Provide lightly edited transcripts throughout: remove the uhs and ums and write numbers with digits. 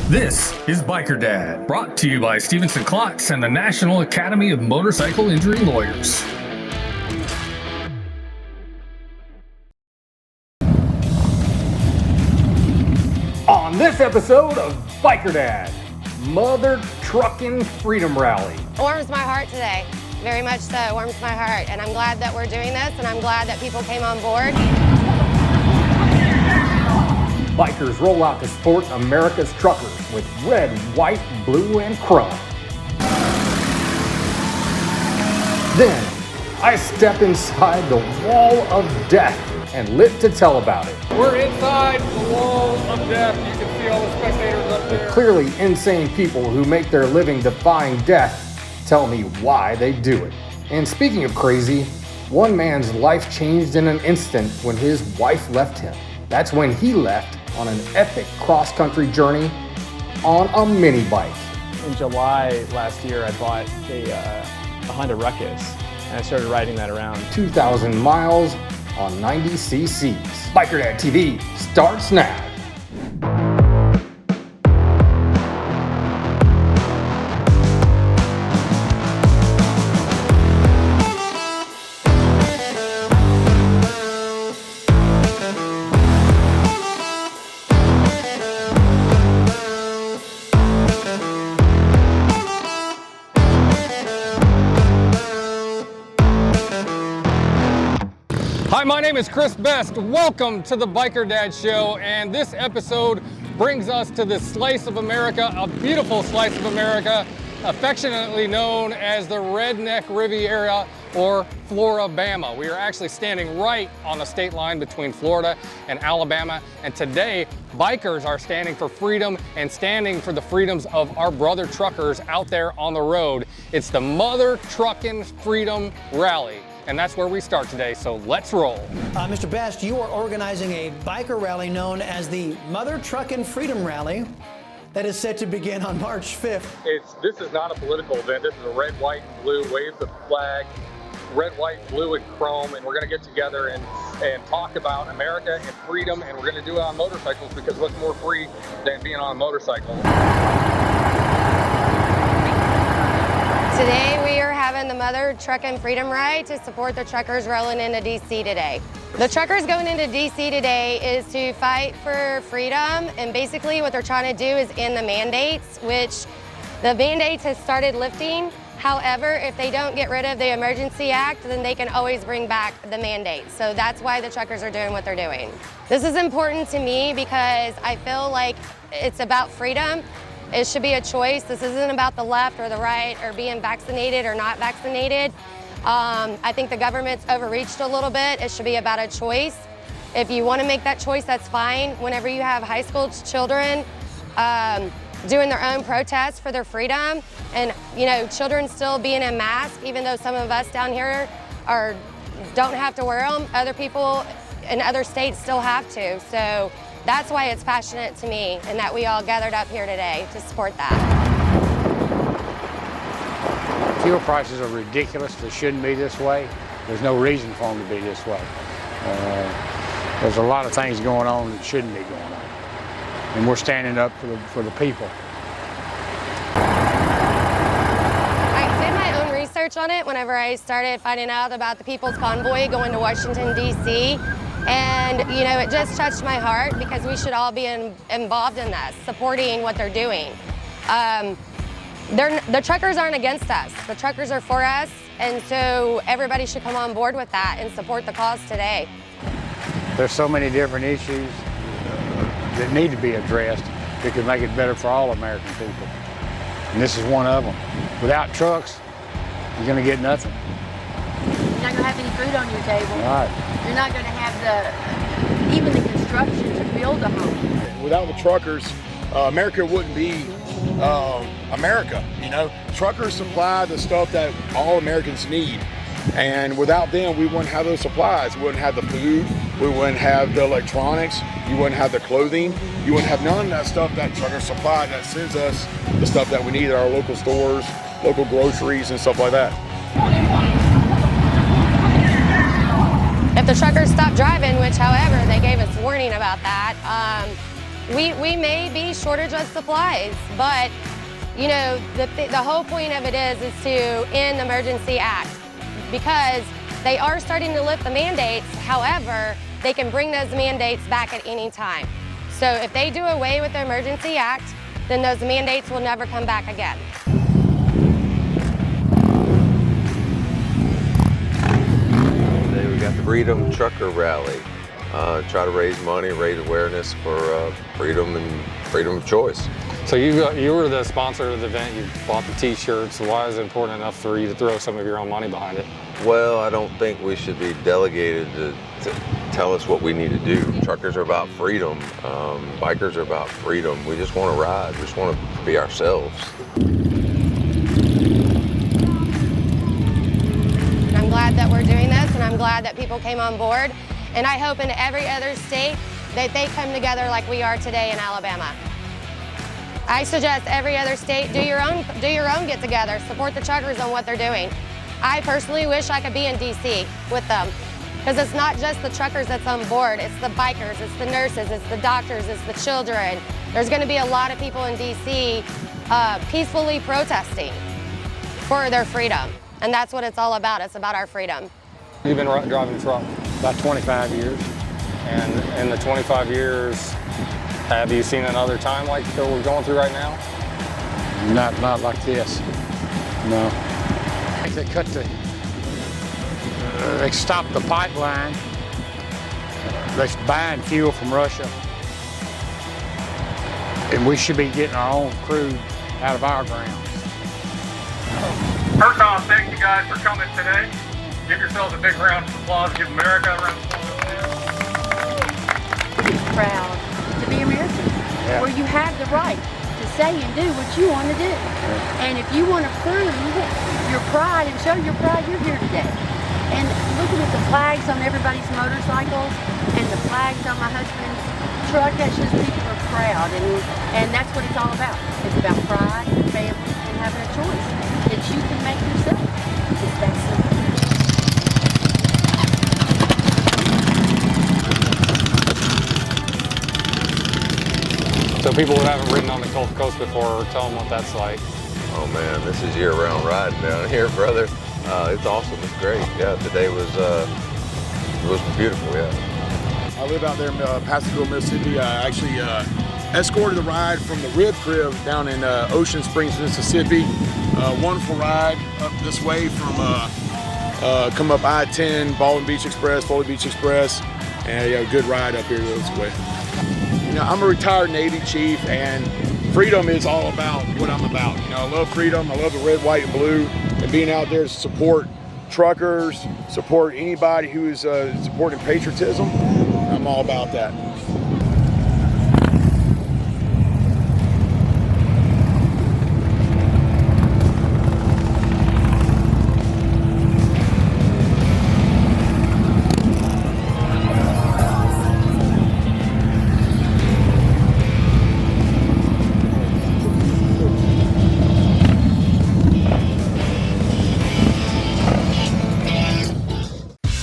This is Biker Dad, brought to you by Stevenson Klutz and the National Academy of Motorcycle Injury Lawyers. On this episode of Biker Dad, Mother Truckin' Freedom Rally. It warms my heart today, very much so. It warms my heart, and I'm glad that we're doing this, and I'm glad that people came on board. Bikers roll out to support America's truckers with red, white, blue, and chrome. Then, I step inside the wall of death and live to tell about it. We're inside the wall of death. You can see all the spectators up there. Clearly insane people who make their living defying death tell me why they do it. And speaking of crazy, one man's life changed in an instant when his wife left him. That's when he left on an epic cross-country journey on a mini bike. In July last year, I bought a Honda Ruckus, and I started riding that around. 2,000 miles on 90 cc's. Biker Dad TV starts now. Hi, my name is Chris Best. Welcome to the Biker Dad Show, and this episode brings us to this slice of America, a beautiful slice of America, affectionately known as the Redneck Riviera or Floribama. We are actually standing right on the state line between Florida and Alabama, and today bikers are standing for freedom and standing for the freedoms of our brother truckers out there on the road. It's the Mother Truckin' Freedom Rally. And that's where we start today, so let's roll. Mr. Best, you are organizing a biker rally known as the Mother Truckin' Freedom Rally that is set to begin on March 5th. This is not a political event. This is a red, white, and blue, wave the flag, red, white, blue, and chrome, and we're gonna get together and talk about America and freedom, and we're gonna do it on motorcycles because what's more free than being on a motorcycle? Today we are having the Mother Truckin' Freedom Ride to support the truckers rolling into DC today. The truckers going into DC today is to fight for freedom, and basically what they're trying to do is end the mandates, which the mandates has started lifting. However, if they don't get rid of the Emergency Act, then they can always bring back the mandates. So that's why the truckers are doing what they're doing. This is important to me because I feel like it's about freedom. It should be a choice. This isn't about the left or the right or being vaccinated or not vaccinated. I think the government's overreached a little bit. It should be about a choice. If you want to make that choice, that's fine. Whenever you have high school children doing their own protests for their freedom, and children still being in masks, even though some of us down here don't have to wear them, other people in other states still have to. So that's why it's passionate to me, and that we all gathered up here today to support that. Fuel prices are ridiculous. They shouldn't be this way. There's no reason for them to be this way. There's a lot of things going on that shouldn't be going on. And we're standing up for the people. I did my own research on it whenever I started finding out about the People's Convoy going to Washington, D.C. And, it just touched my heart because we should all be involved in this, supporting what they're doing. The truckers aren't against us. The truckers are for us, and so everybody should come on board with that and support the cause today. There's so many different issues that need to be addressed that could make it better for all American people. And this is one of them. Without trucks, you're going to get nothing. You're not going to have any food on your table. Right. You're not going to have even the construction to build a home. Without the truckers, America wouldn't be America. Truckers supply the stuff that all Americans need, and without them, we wouldn't have those supplies. We wouldn't have the food. We wouldn't have the electronics. You wouldn't have the clothing. You wouldn't have none of that stuff that truckers supply that sends us the stuff that we need at our local stores, local groceries, and stuff like that. If the truckers stop driving, which however, they gave us warning about that, we may be shortage of supplies, but you know, the whole point of it is to end the Emergency Act, because they are starting to lift the mandates. However, they can bring those mandates back at any time. So if they do away with the Emergency Act, then those mandates will never come back again. Today we got the Freedom Trucker Rally. Try to raise money, raise awareness for freedom and freedom of choice. So you were the sponsor of the event, you bought the t-shirts. Why is it important enough for you to throw some of your own money behind it? Well, I don't think we should be delegated to tell us what we need to do. Truckers are about freedom, bikers are about freedom. We just want to ride, we just want to be ourselves. I'm glad that we're doing this, and I'm glad that people came on board. And I hope in every other state that they come together like we are today in Alabama. I suggest every other state do your own get together, support the truckers on what they're doing. I personally wish I could be in DC with them, because it's not just the truckers that's on board, it's the bikers, it's the nurses, it's the doctors, it's the children. There's going to be a lot of people in DC peacefully protesting for their freedom, and that's what it's all about. It's about our freedom. You've been driving a truck? About 25 years. And in the 25 years, have you seen another time like that we're going through right now? Not like this, no. They cut they stopped the pipeline. They're buying fuel from Russia. And we should be getting our own crude out of our ground. First off, thank you guys for coming today. Give yourselves a big round of applause. Give America a round of applause. To be proud to be American, where you have the right to say and do what you want to do. And if you want to prove your pride and show your pride, you're here today. And looking at the flags on everybody's motorcycles and the flags on my husband's truck, that shows people are proud. And that's what it's all about. It's about pride and family and having a choice that you can make yourself. It's that simple. So people that haven't ridden on the Gulf Coast before, tell them what that's like. Oh man, this is year-round riding down here, brother. It's awesome, it's great. Yeah, today was beautiful, yeah. I live out there in Passageville, Mississippi. I actually escorted the ride from the Rib Crib down in Ocean Springs, Mississippi. Wonderful ride up this way from come up I-10, Baldwin Beach Express, Foley Beach Express, and yeah, good ride up here this way. You know, I'm a retired Navy chief, and freedom is all about what I'm about. You know, I love freedom. I love the red, white, and blue, and being out there to support truckers, support anybody who is supporting patriotism. I'm all about that.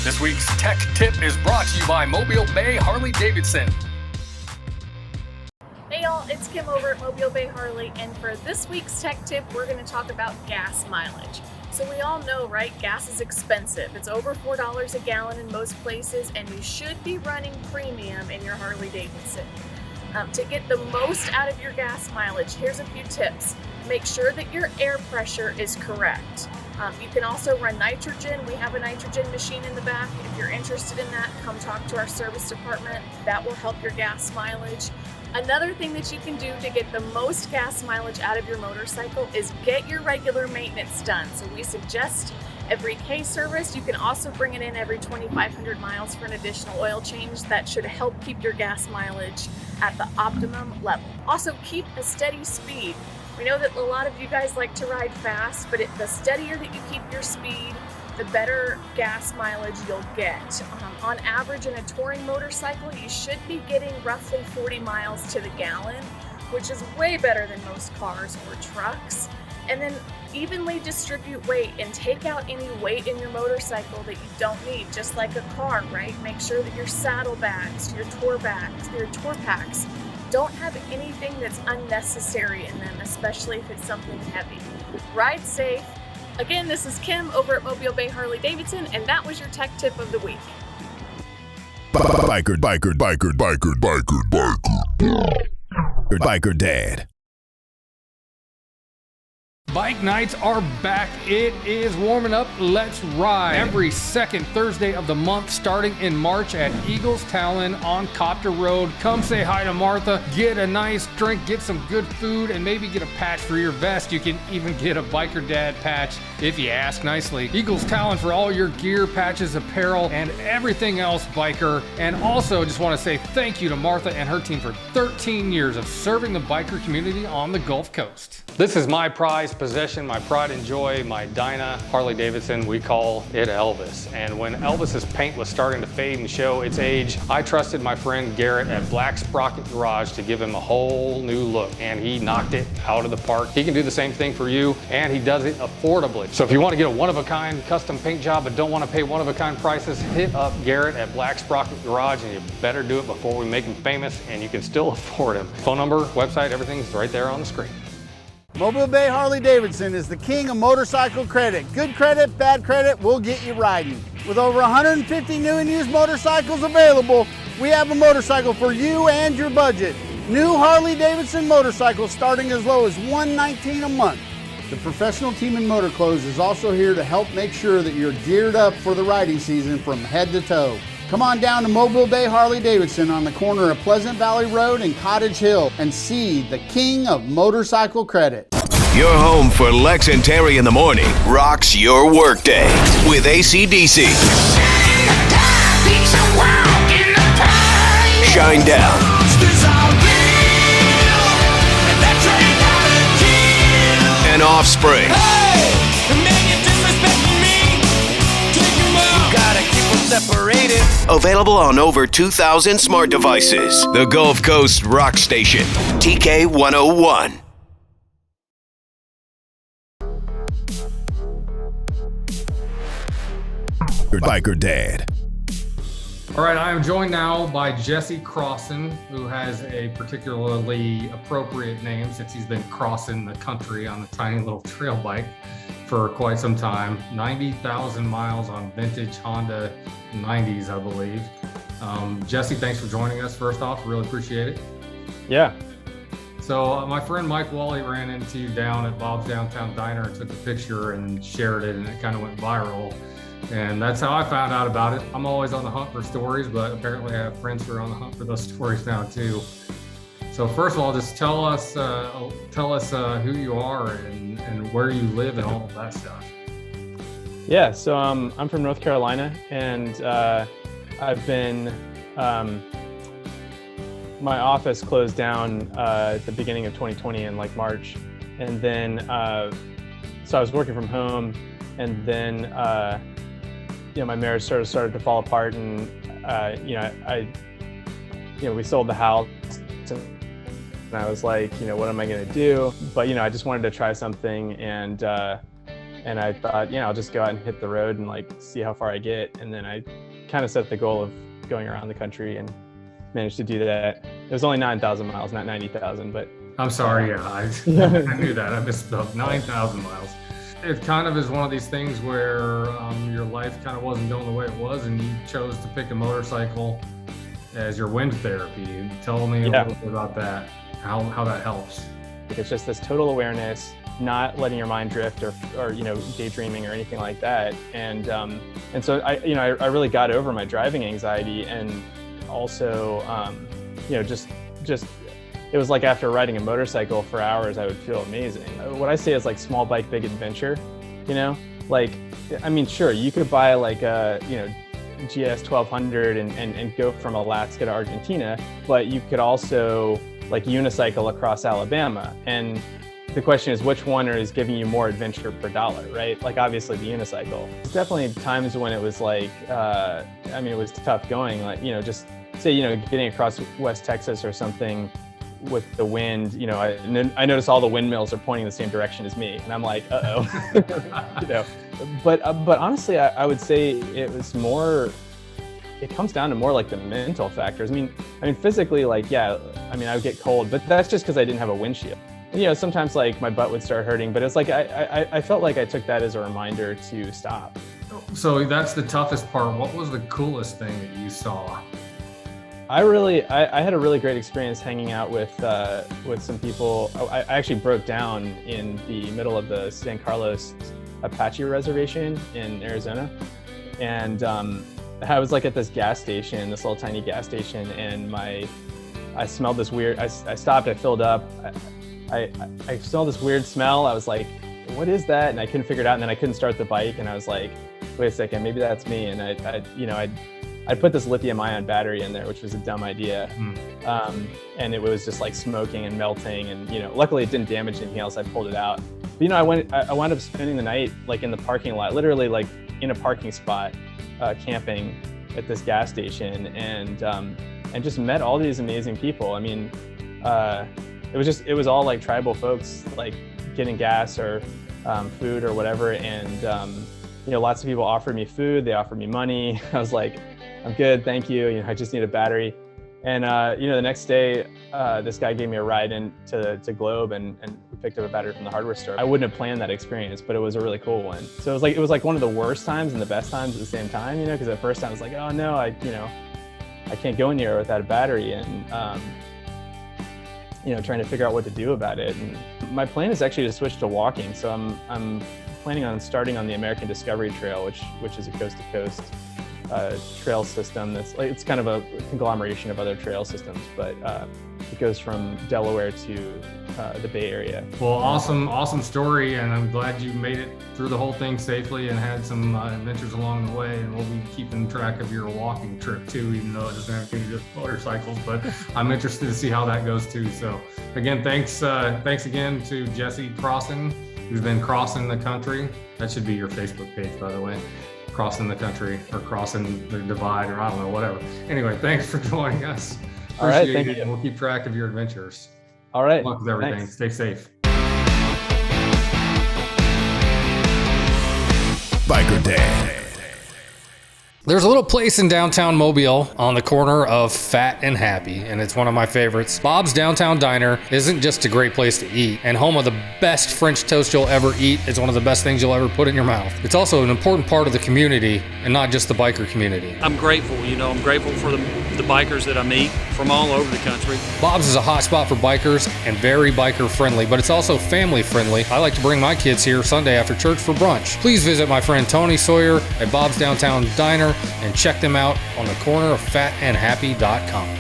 This week's Tech Tip is brought to you by Mobile Bay Harley-Davidson. Hey y'all, it's Kim over at Mobile Bay Harley, and for this week's Tech Tip, we're going to talk about gas mileage. So we all know, right, gas is expensive. It's over $4 a gallon in most places, and you should be running premium in your Harley-Davidson. To get the most out of your gas mileage, here's a few tips. Make sure that your air pressure is correct. You can also run nitrogen. We have a nitrogen machine in the back. If you're interested in that, come talk to our service department. That will help your gas mileage. Another thing that you can do to get the most gas mileage out of your motorcycle is get your regular maintenance done. So we suggest every K service. You can also bring it in every 2,500 miles for an additional oil change. That should help keep your gas mileage at the optimum level. Also, keep a steady speed. We know that a lot of you guys like to ride fast, but the steadier that you keep your speed, the better gas mileage you'll get. On average, in a touring motorcycle, you should be getting roughly 40 miles to the gallon, which is way better than most cars or trucks. And then evenly distribute weight and take out any weight in your motorcycle that you don't need, just like a car, right? Make sure that your saddlebags, your tour packs don't have anything that's unnecessary in them, especially if it's something heavy. Ride safe. Again, this is Kim over at Mobile Bay Harley Davidson, and that was your tech tip of the week. Biker Dad. Bike nights are back. It is warming up. Let's ride. Every second Thursday of the month, starting in March at Eagles Talon on Copter Road. Come say hi to Martha, get a nice drink, get some good food, and maybe get a patch for your vest. You can even get a Biker Dad patch if you ask nicely. Eagles Talon for all your gear, patches, apparel, and everything else biker. And also just want to say thank you to Martha and her team for 13 years of serving the biker community on the Gulf Coast. This is my prized possession, my pride and joy, my Dyna Harley Davidson. We call it Elvis. And when Elvis's paint was starting to fade and show its age, I trusted my friend Garrett at Black Sprocket Garage to give him a whole new look, and he knocked it out of the park. He can do the same thing for you, and he does it affordably. So if you want to get a one-of-a-kind custom paint job but don't want to pay one-of-a-kind prices, hit up Garrett at Black Sprocket Garage, and you better do it before we make him famous, and you can still afford him. Phone number, website, everything's right there on the screen. Mobile Bay Harley Davidson is the king of motorcycle credit. Good credit, bad credit, we'll get you riding. With over 150 new and used motorcycles available, we have a motorcycle for you and your budget. New Harley Davidson motorcycles starting as low as $119 a month. The professional team in Motor Clothes is also here to help make sure that you're geared up for the riding season from head to toe. Come on down to Mobile Bay Harley Davidson on the corner of Pleasant Valley Road and Cottage Hill and see the king of motorcycle credit. Your home for Lex and Terry in the morning rocks your workday with ACDC. Shine Down. And Offspring. Separated. Available on over 2,000 smart devices. The Gulf Coast Rock Station. TK 101. Biker Dad. All right, I am joined now by Jesse Crossan, who has a particularly appropriate name since he's been crossing the country on a tiny little trail bike for quite some time. 90,000 miles on vintage Honda 90s, I believe. Jesse, thanks for joining us first off. Really appreciate it. Yeah. So my friend Mike Wally ran into you down at Bob's Downtown Diner and took a picture and shared it, and it kind of went viral. And that's how I found out about it. I'm always on the hunt for stories, but apparently I have friends who are on the hunt for those stories now too. So first of all, just tell us who you are and where you live and all of that stuff. Yeah, so I'm from North Carolina, and I've been, my office closed down at the beginning of 2020 in like March. And then, so I was working from home, and then, my marriage started to fall apart, and, we sold the house. And I was like, what am I going to do? But, I just wanted to try something. And I thought, I'll just go out and hit the road and like see how far I get. And then I kind of set the goal of going around the country and managed to do that. It was only 9,000 miles, not 90,000, but. I'm sorry. Yeah, I knew that. I misspoke. 9,000 miles. It kind of is one of these things where your life kind of wasn't going the way it was, and you chose to pick a motorcycle as your wind therapy. Tell me a little bit about that. How that helps. It's just this total awareness, not letting your mind drift or daydreaming or anything like that. And so I really got over my driving anxiety, and also just it was like after riding a motorcycle for hours, I would feel amazing. What I say is like small bike, big adventure. Sure, you could buy like a GS 1200 and go from Alaska to Argentina, but you could also like unicycle across Alabama. And the question is, which one is giving you more adventure per dollar, right? Like obviously the unicycle. There's definitely times when it was like, it was tough going, like, just say, getting across West Texas or something with the wind, I notice all the windmills are pointing the same direction as me. And I'm like, uh-oh. But honestly, I would say it comes down to more like the mental factors. I mean, physically, like, yeah, I mean, I would get cold, but that's just because I didn't have a windshield. And, you know, sometimes like my butt would start hurting, but it's like I felt like I took that as a reminder to stop. So that's the toughest part. What was the coolest thing that you saw? I had a really great experience hanging out with some people. I actually broke down in the middle of the San Carlos Apache Reservation in Arizona. And I was like at this gas station, this little tiny gas station, and I smelled this weird, I stopped, I filled up. I smelled this weird smell. I was like, what is that? And I couldn't figure it out. And then I couldn't start the bike. And I was like, wait a second, maybe that's me. And I put this lithium ion battery in there, which was a dumb idea. And it was just like smoking and melting. And, you know, luckily it didn't damage anything else. I pulled it out. But, you know, I wound up spending the night like in the parking lot, literally like in a parking spot, camping at this gas station, and just met all these amazing people. I mean, it was all like tribal folks, like getting gas or food or whatever. And, you know, lots of people offered me food. They offered me money. I was like, I'm good, thank you. You know, I just need a battery. And, you know, the next day, this guy gave me a ride into Globe and we picked up a battery from the hardware store. I wouldn't have planned that experience, but it was a really cool one. So it was like one of the worst times and the best times at the same time, you know, because at first I was like, oh no, I can't go anywhere without a battery, and, you know, trying to figure out what to do about it. And my plan is actually to switch to walking. So I'm planning on starting on the American Discovery Trail, which is a coast-to-coast trail system. It's kind of a conglomeration of other trail systems, but it goes from Delaware to the Bay Area. Well, awesome story, and I'm glad you made it through the whole thing safely and had some adventures along the way. And we'll be keeping track of your walking trip too, even though it doesn't have anything to do with motorcycles. But I'm interested to see how that goes too. So again, thanks again to Jesse Crossan, who's been crossing the country. That should be your Facebook page, by the way. Crossing the country or crossing the divide, or I don't know, whatever. Anyway, thanks for joining us. All right, Appreciate thank it, you. and we'll keep track of your adventures. All right. Good luck with everything. Thanks. Stay safe. Biker Dad. There's a little place in downtown Mobile on the corner of Fat and Happy, and it's one of my favorites. Bob's Downtown Diner isn't just a great place to eat and home of the best French toast you'll ever eat. It's one of the best things you'll ever put in your mouth. It's also an important part of the community, and not just the biker community. I'm grateful, I'm grateful for the bikers that I meet from all over the country. Bob's is a hot spot for bikers and very biker friendly, but it's also family friendly. I like to bring my kids here Sunday after church for brunch. Please visit my friend Tony Sawyer at Bob's Downtown Diner and check them out on the corner of fatandhappy.com.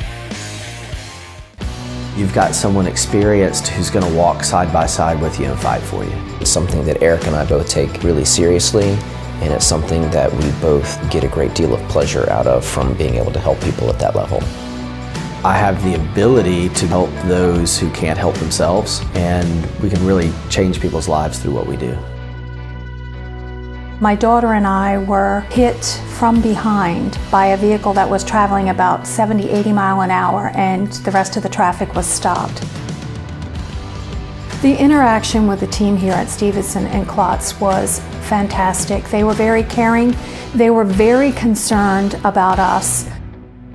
You've got someone experienced who's going to walk side by side with you and fight for you. It's something that Eric and I both take really seriously, and it's something that we both get a great deal of pleasure out of from being able to help people at that level. I have the ability to help those who can't help themselves, and we can really change people's lives through what we do. My daughter and I were hit from behind by a vehicle that was traveling about 70, 80 miles an hour, and the rest of the traffic was stopped. The interaction with the team here at Stevenson Klutz was fantastic. They were very caring. They were very concerned about us.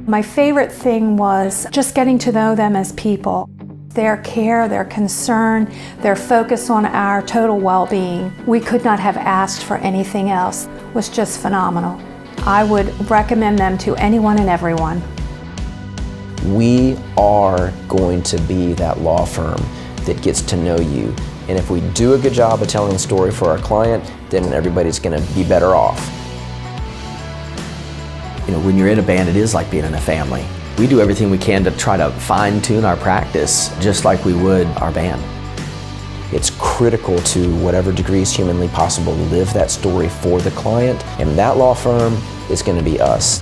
My favorite thing was just getting to know them as people. Their care, their concern, their focus on our total well-being. We could not have asked for anything else. It was just phenomenal. I would recommend them to anyone and everyone. We are going to be that law firm that gets to know you. And if we do a good job of telling the story for our client, then everybody's going to be better off. When you're in a band, it is like being in a family. We do everything we can to try to fine-tune our practice just like we would our band. It's critical to whatever degree is humanly possible to live that story for the client, and that law firm is going to be us.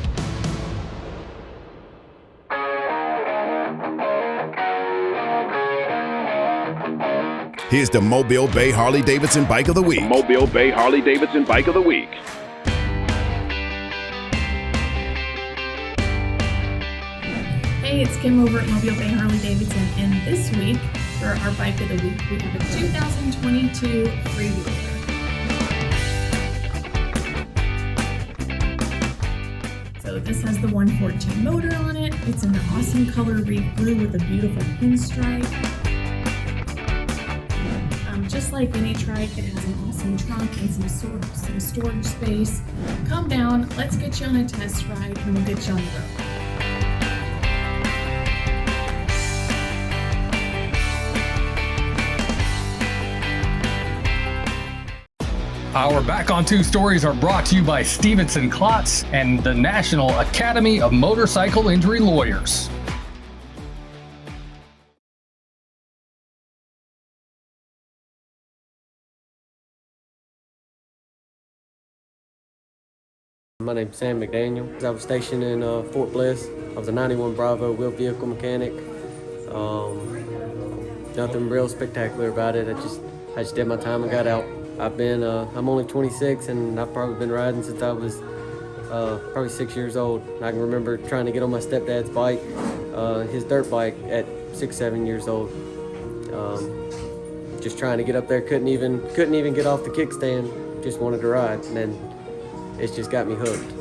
Here's the Mobile Bay Harley-Davidson Bike of the Week. Mobile Bay Harley-Davidson Bike of the Week. Hey, it's Kim over at Mobile Bay Harley-Davidson, and this week, for our Bike of the Week, we have a 2022 freewheeler. So So this has the 114 motor on it. It's in the awesome color reef blue with a beautiful pinstripe. Just like any trike, it has an awesome trunk and some storage space. Come down, let's get you on a test ride, and we'll get you on the road. Our Back on Two stories are brought to you by Stevenson Klutz and the National Academy of Motorcycle Injury Lawyers. My name's Sam McDaniel. I was stationed in Fort Bliss. I was a 91 Bravo wheel vehicle mechanic. Nothing real spectacular about it. I just did my time and got out. I'm only 26 and I've probably been riding since I was probably 6 years old. I can remember trying to get on my stepdad's bike, his dirt bike at 6, 7 years old. Just trying to get up there, couldn't even get off the kickstand. Just wanted to ride, and then it's just got me hooked.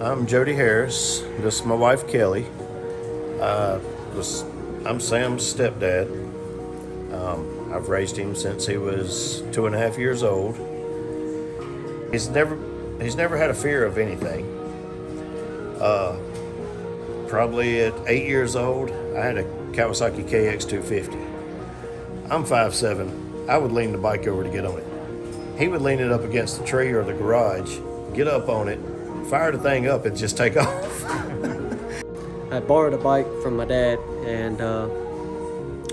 I'm Jody Harris. This is my wife Kelly. I'm Sam's stepdad. I've raised him since he was 2.5 years old. He's never had a fear of anything. Probably at 8 years old, I had a Kawasaki KX250. I'm 5'7". I would lean the bike over to get on it. He would lean it up against the tree or the garage, get up on it, fire the thing up, and just take off. I borrowed a bike from my dad, and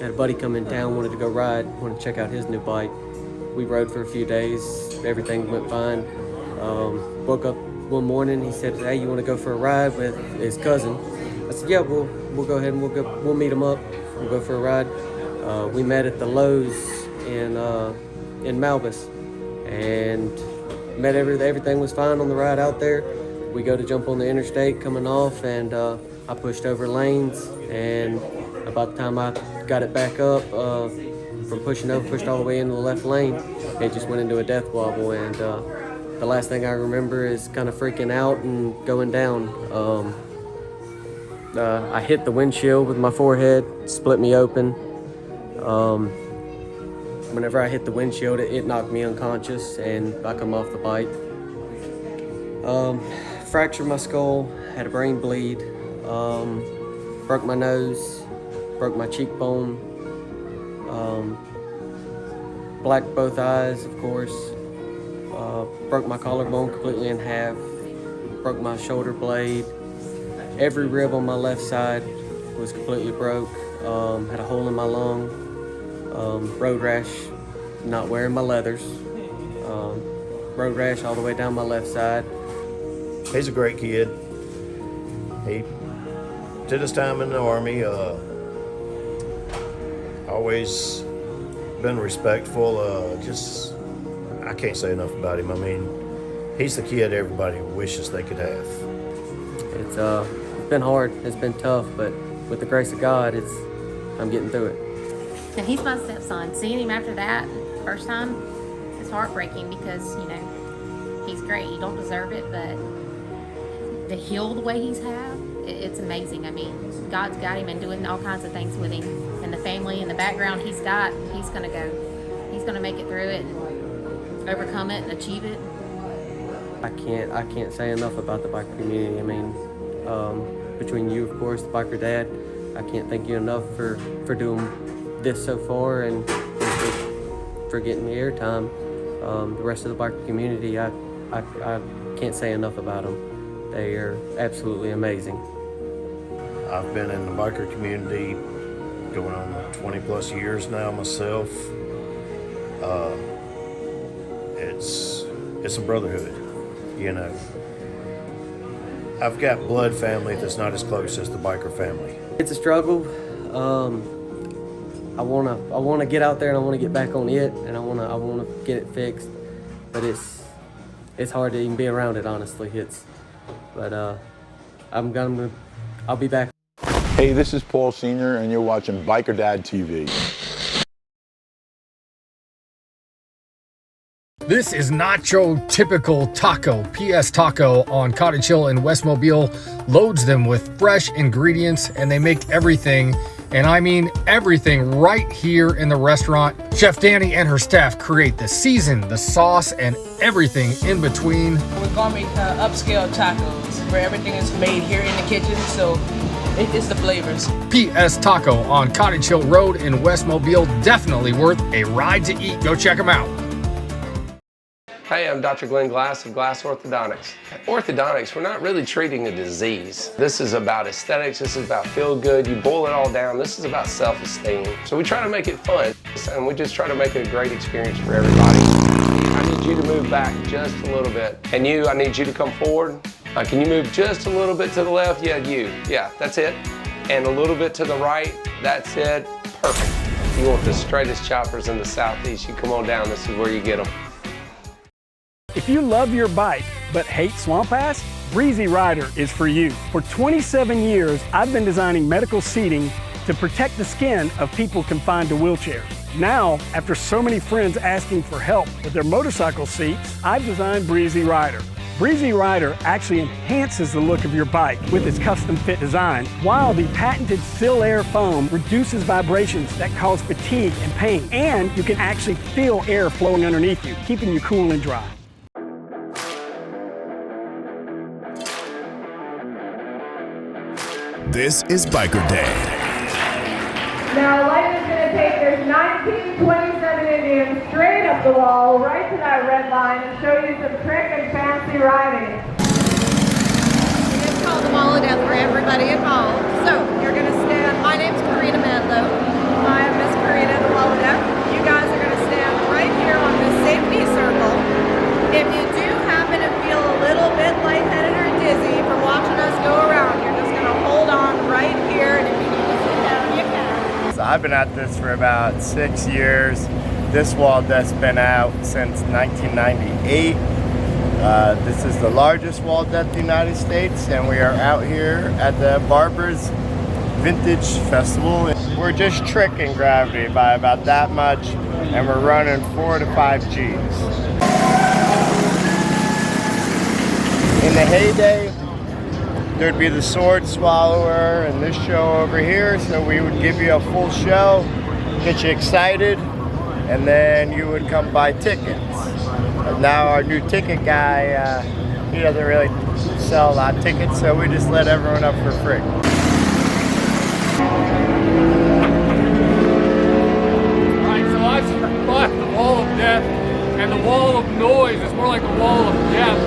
had a buddy come in town, wanted to go ride, wanted to check out his new bike. We rode for a few days, everything went fine. Woke up one morning, he said, "Hey, you want to go for a ride with his cousin?" I said, "Yeah, we'll go ahead and we'll meet him up. We'll go for a ride." We met at the Lowe's in Malbus, and everything was fine on the ride out there. We go to jump on the interstate coming off, and I pushed over lanes, and about the time I got it back up from pushed all the way into the left lane, it just went into a death wobble, and the last thing I remember is kind of freaking out and going down. I hit the windshield with my forehead, split me open. Whenever I hit the windshield, it knocked me unconscious, and I come off the bike. Fractured my skull, had a brain bleed, broke my nose, broke my cheekbone, blacked both eyes, of course, broke my collarbone completely in half, broke my shoulder blade. Every rib on my left side was completely broke, had a hole in my lung, road rash, not wearing my leathers, road rash all the way down my left side. He's a great kid. He did his time in the Army, always been respectful, I can't say enough about him. I mean, he's the kid everybody wishes they could have. It's been hard, it's been tough, but with the grace of God, I'm getting through it. And he's my stepson. Seeing him after that, first time, it's heartbreaking because, he's great. You don't deserve it, but to heal the way he's had, it's amazing. I mean, God's got him and doing all kinds of things with him. And the family and the background he's got, he's going to make it through it and overcome it and achieve it. I can't say enough about the biker community. I mean, between you, of course, the biker dad, I can't thank you enough for doing this so far and for getting the airtime. The rest of the biker community, I can't say enough about them. They are absolutely amazing. I've been in the biker community going on 20 plus years now myself. It's a brotherhood, I've got blood family that's not as close as the biker family. It's a struggle. I wanna get out there and I wanna get back on it and I wanna get it fixed, but it's hard to even be around it, honestly. I'll be back. Hey, this is Paul Senior, and you're watching Biker Dad TV. This is not your typical taco. PS Taco on Cottage Hill in West Mobile loads them with fresh ingredients, and they make everything, and I mean everything, right here in the restaurant. Chef Danny and her staff create the season, the sauce, and everything in between. We're gourmet upscale tacos where everything is made here in the kitchen, so it's the flavors. PS Taco on Cottage Hill Road in West Mobile, definitely worth a ride to eat. Go check them out. Hey, I'm Dr. Glenn Glass of Glass Orthodontics. At Orthodontics, we're not really treating a disease. This is about aesthetics, this is about feel good. You boil it all down, this is about self-esteem. So we try to make it fun, and we just try to make it a great experience for everybody. I need you to move back just a little bit. And you, I need you to come forward. Can you move just a little bit to the left? Yeah, you. Yeah, that's it. And a little bit to the right. That's it. Perfect. You want the straightest choppers in the Southeast, you come on down, this is where you get them. If you love your bike but hate swamp ass, Breezy Rider is for you. For 27 years, I've been designing medical seating to protect the skin of people confined to wheelchairs. Now, after so many friends asking for help with their motorcycle seats, I've designed Breezy Rider. Breezy Rider actually enhances the look of your bike with its custom fit design, while the patented Seal Air foam reduces vibrations that cause fatigue and pain, and you can actually feel air flowing underneath you, keeping you cool and dry. This is Biker Dad. Now, Light is going to take this 1927 Indian straight up the wall, right to that red line, and show you some trick and fancy riding. It's called the Wall of Death for everybody involved. So, you're going to stand, my name's Karina Madlow. I am Miss Karina, the Wall of Death. You guys are going to stand right here on this safety circle. If you do happen to feel a little bit lightheaded or dizzy from watching us go around, you're just going to hold on right here, and if you need to sit down, you can. So I've been at this for about 6 years. This wall death's been out since 1998. This is the largest wall death in the United States, and we are out here at the Barber's Vintage Festival. We're just tricking gravity by about that much, and we're running 4 to 5 Gs. In the heyday, there'd be the Sword Swallower and this show over here, so we would give you a full show, get you excited, and then you would come buy tickets. But now our new ticket guy, he doesn't really sell a lot of tickets, so we just let everyone up for free. Alright, so I survived the wall of death, and the wall of noise is more like the wall of death.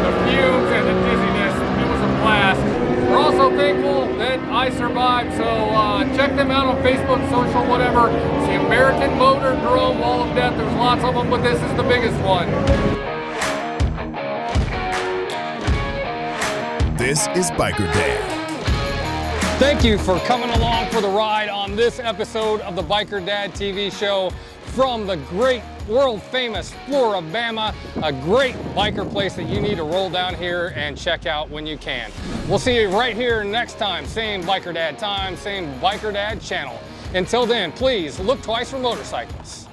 The fumes and the dizziness, it was a blast. We're also thankful that I survived, so check them out on Facebook, social, whatever. It's the American Motor Drone Wall of Death. There's lots of them, but this is the biggest one. This is Biker Dad. Thank you for coming along for the ride on this episode of the Biker Dad TV show from the great world-famous Floribama, a great biker place that you need to roll down here and check out when you can. We'll see you right here next time, same Biker Dad time, same Biker Dad channel. Until then, please look twice for motorcycles.